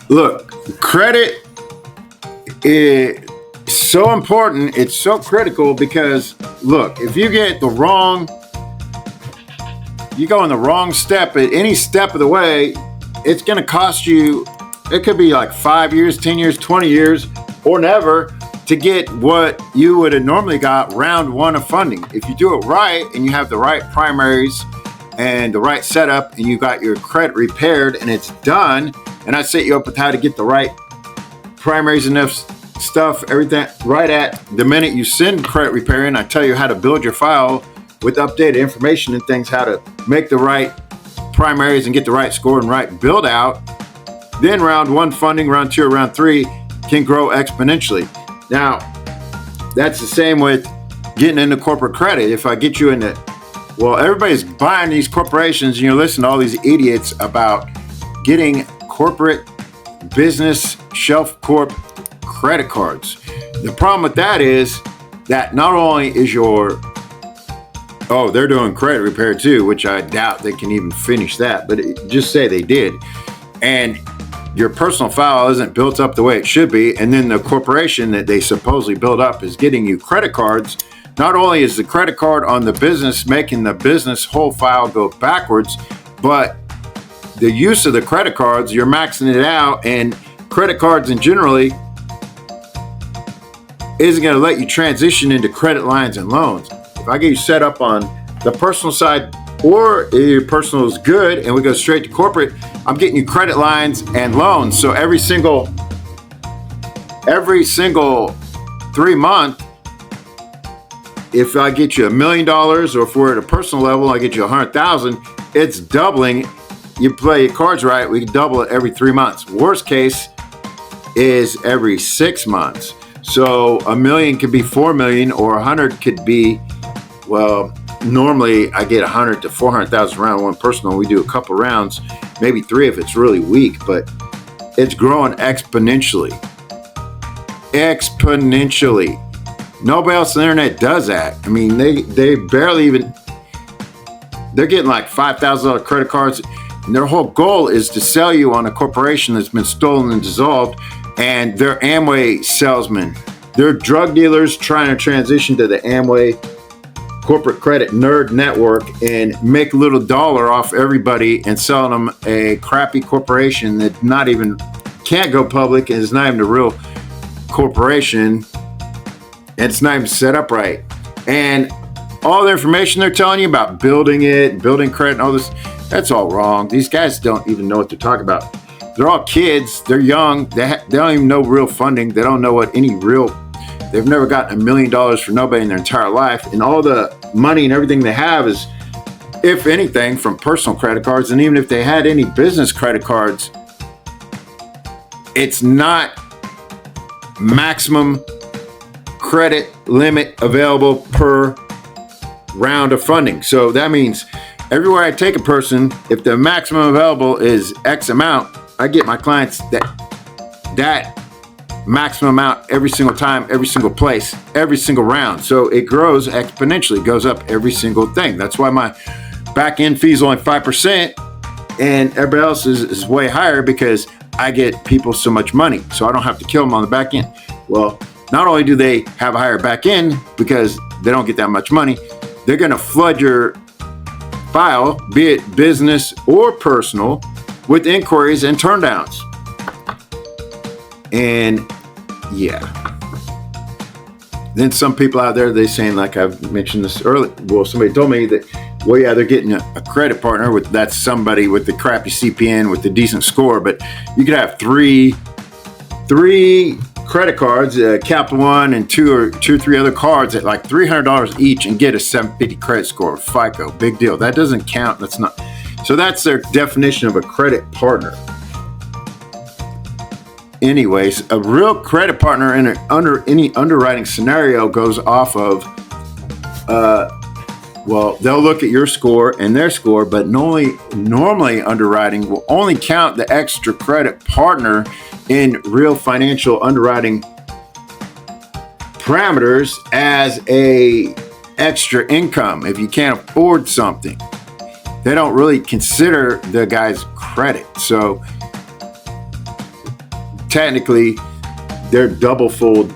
Look, credit is so important. It's so critical because, look, if you get the wrong, you go in the wrong step at any step of the way, it's going to cost you, it could be like 5 years, 10 years, 20 years, or never to get what you would have normally got round one of funding. If you do it right and you have the right primaries and the right setup and you got your credit repaired and it's done, and I set you up with how to get the right primaries and stuff, everything right at the minute you send credit repair in. I tell you how to build your file with updated information and things, how to make the right primaries and get the right score and right build out. Then round one funding, round two, or round three can grow exponentially. Now, that's the same with getting into corporate credit. If I get you into, well, everybody's buying these corporations and you're listening to all these idiots about getting corporate business shelf corp credit cards. The problem with that is that not only is your, oh, they're doing credit repair too, which I doubt they can even finish that, but just say they did. And your personal file isn't built up the way it should be, and then the corporation that they supposedly build up is getting you credit cards. Not only is the credit card on the business making the business whole file go backwards, but the use of the credit cards, you're maxing it out, and credit cards in generally isn't going to let you transition into credit lines and loans. If I get you set up on the personal side, or your personal is good and we go straight to corporate, I'm getting you credit lines and loans. So every single 3 months, if I get you $1 million, or if we're at a personal level, I get you 100,000, it's doubling. You play your cards right, we can double it every 3 months. Worst case is every 6 months. So $1 million could be 4 million, or 100 could be, well, normally I get 100 to 400,000 round one personal. We do a couple rounds, maybe 3 if it's really weak, but it's growing exponentially. Nobody else on the internet does that. I mean, they barely even, they're getting like $5,000 credit cards, and their whole goal is to sell you on a corporation that's been stolen and dissolved, and they're Amway salesmen. They're drug dealers trying to transition to the Amway corporate credit nerd network and make a little dollar off everybody and selling them a crappy corporation that not even can't go public and is not even a real corporation, and it's not even set up right. And all the information they're telling you about building it, building credit and all this, that's all wrong. These guys don't even know what they're talking about. They're all kids. They're young. They don't even know real funding. They don't know what any real, they've never gotten $1 million for nobody in their entire life. And all the money and everything they have is, if anything, from personal credit cards. And even if they had any business credit cards, it's not maximum credit limit available per round of funding. So that means everywhere I take a person, if the maximum available is X amount, I get my clients that maximum amount every single time, every single place, every single round. So it grows exponentially, goes up every single thing. That's why my back end fee is only 5% and everybody else is way higher, because I get people so much money. So I don't have to kill them on the back end. Well, not only do they have a higher back end because they don't get that much money, they're going to flood your file, be it business or personal, with inquiries and turndowns. And yeah. Then some people out there, they saying, like I've mentioned this earlier, well, somebody told me that, well, yeah, they're getting a credit partner with, that's somebody with the crappy CPN with the decent score, but you could have three credit cards, Capital One, and two or three other cards at like $300 each and get a 750 credit score, FICO. Big deal. That doesn't count. That's not. So that's their definition of a credit partner. Anyways, a real credit partner under any underwriting scenario goes off of, well, they'll look at your score and their score, but normally underwriting will only count the extra credit partner in real financial underwriting parameters as a extra income. If you can't afford something, they don't really consider the guy's credit. So technically they're double fold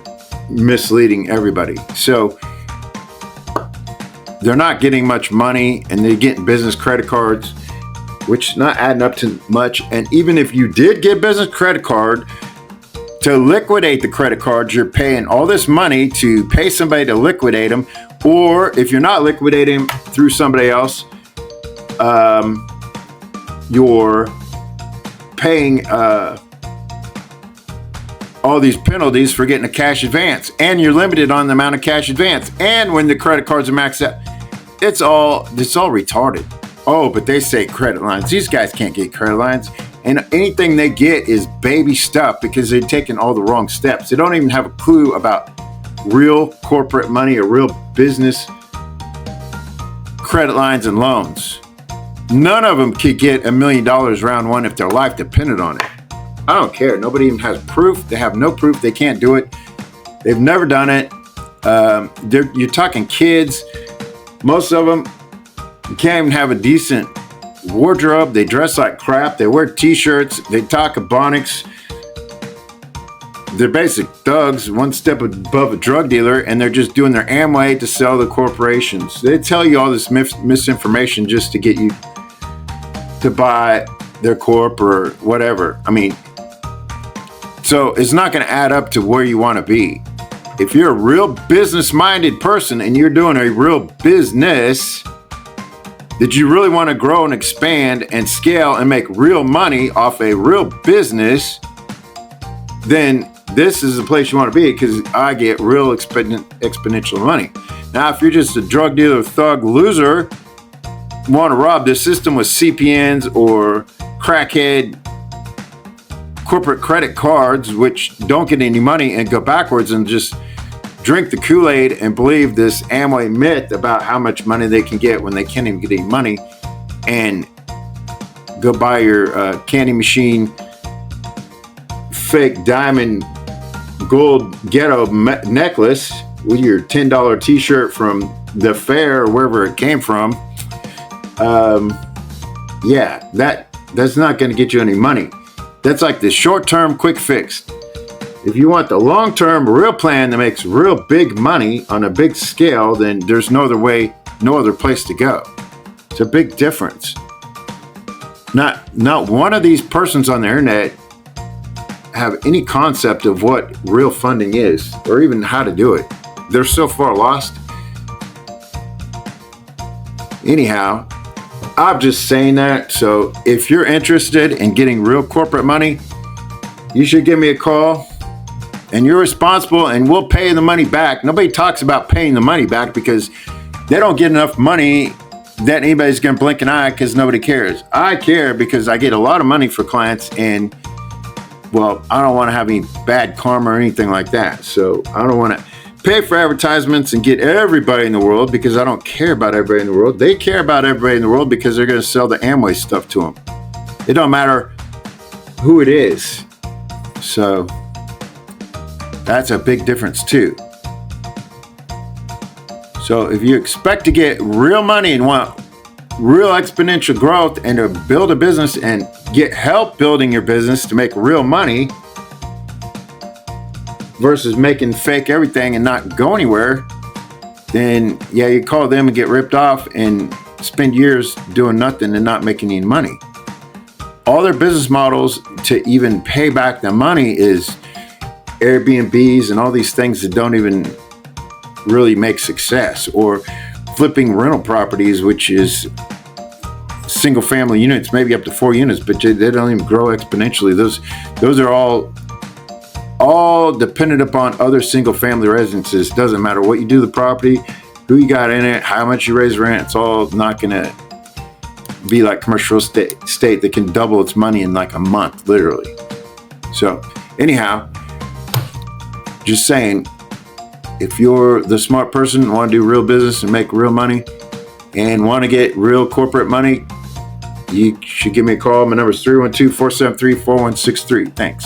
misleading everybody. So they're not getting much money, and they're getting business credit cards, which is not adding up to much. And even if you did get business credit card, to liquidate the credit cards, you're paying all this money to pay somebody to liquidate them. Or if you're not liquidating them through somebody else, you're paying all these penalties for getting a cash advance, and you're limited on the amount of cash advance. And when the credit cards are maxed out, it's all retarded. Oh, but they say credit lines. These guys can't get credit lines. And anything they get is baby stuff because they're taking all the wrong steps. They don't even have a clue about real corporate money or real business credit lines and loans. None of them could get $1 million round one if their life depended on it. I don't care. Nobody even has proof. They have no proof. They can't do it. They've never done it. You're talking kids. Most of them can't even have a decent wardrobe. They dress like crap. They wear t-shirts. They talk ebonics. They're basic thugs, one step above a drug dealer, and they're just doing their Amway to sell the corporations. They tell you all this misinformation just to get you to buy their corp or whatever. I mean, so it's not going to add up to where you want to be. If you're a real business-minded person and you're doing a real business that you really want to grow and expand and scale and make real money off a real business, then this is the place you want to be, because I get real exponential money. Now, if you're just a drug dealer, thug, loser, want to rob the system with CPNs or crackhead corporate credit cards, which don't get any money, and go backwards and just drink the Kool-Aid and believe this Amway myth about how much money they can get when they can't even get any money, and go buy your candy machine fake diamond gold ghetto necklace with your $10 t-shirt from the fair or wherever it came from. Yeah, that's not going to get you any money. That's like the short-term quick fix. If you want the long-term real plan that makes real big money on a big scale, then there's no other way, no other place to go. It's a big difference. Not one of these persons on the internet have any concept of what real funding is or even how to do it. They're so far lost. Anyhow, I'm just saying that. So if you're interested in getting real corporate money, you should give me a call, and you're responsible, and we'll pay the money back. Nobody talks about paying the money back because they don't get enough money that anybody's going to blink an eye, because nobody cares. I care because I get a lot of money for clients, and well, I don't want to have any bad karma or anything like that. So I don't want to pay for advertisements and get everybody in the world, because I don't care about everybody in the world. They care about everybody in the world because they're going to sell the Amway stuff to them. It don't matter who it is. So that's a big difference too. So if you expect to get real money and want real exponential growth and to build a business and get help building your business to make real money versus making fake everything and not go anywhere, then yeah, you call them and get ripped off and spend years doing nothing and not making any money. All their business models to even pay back the money is Airbnbs and all these things that don't even really make success, or flipping rental properties, which is single family units, maybe up to 4 units, but they don't even grow exponentially. Those are all dependent upon other single family residences. Doesn't matter what you do to the property, who you got in it, how much you raise rent. It's all not gonna be like commercial real estate that can double its money in like a month, literally. So anyhow, just saying, if you're the smart person and want to do real business and make real money and want to get real corporate money, you should give me a call. My number is 312-473-4163. Thanks.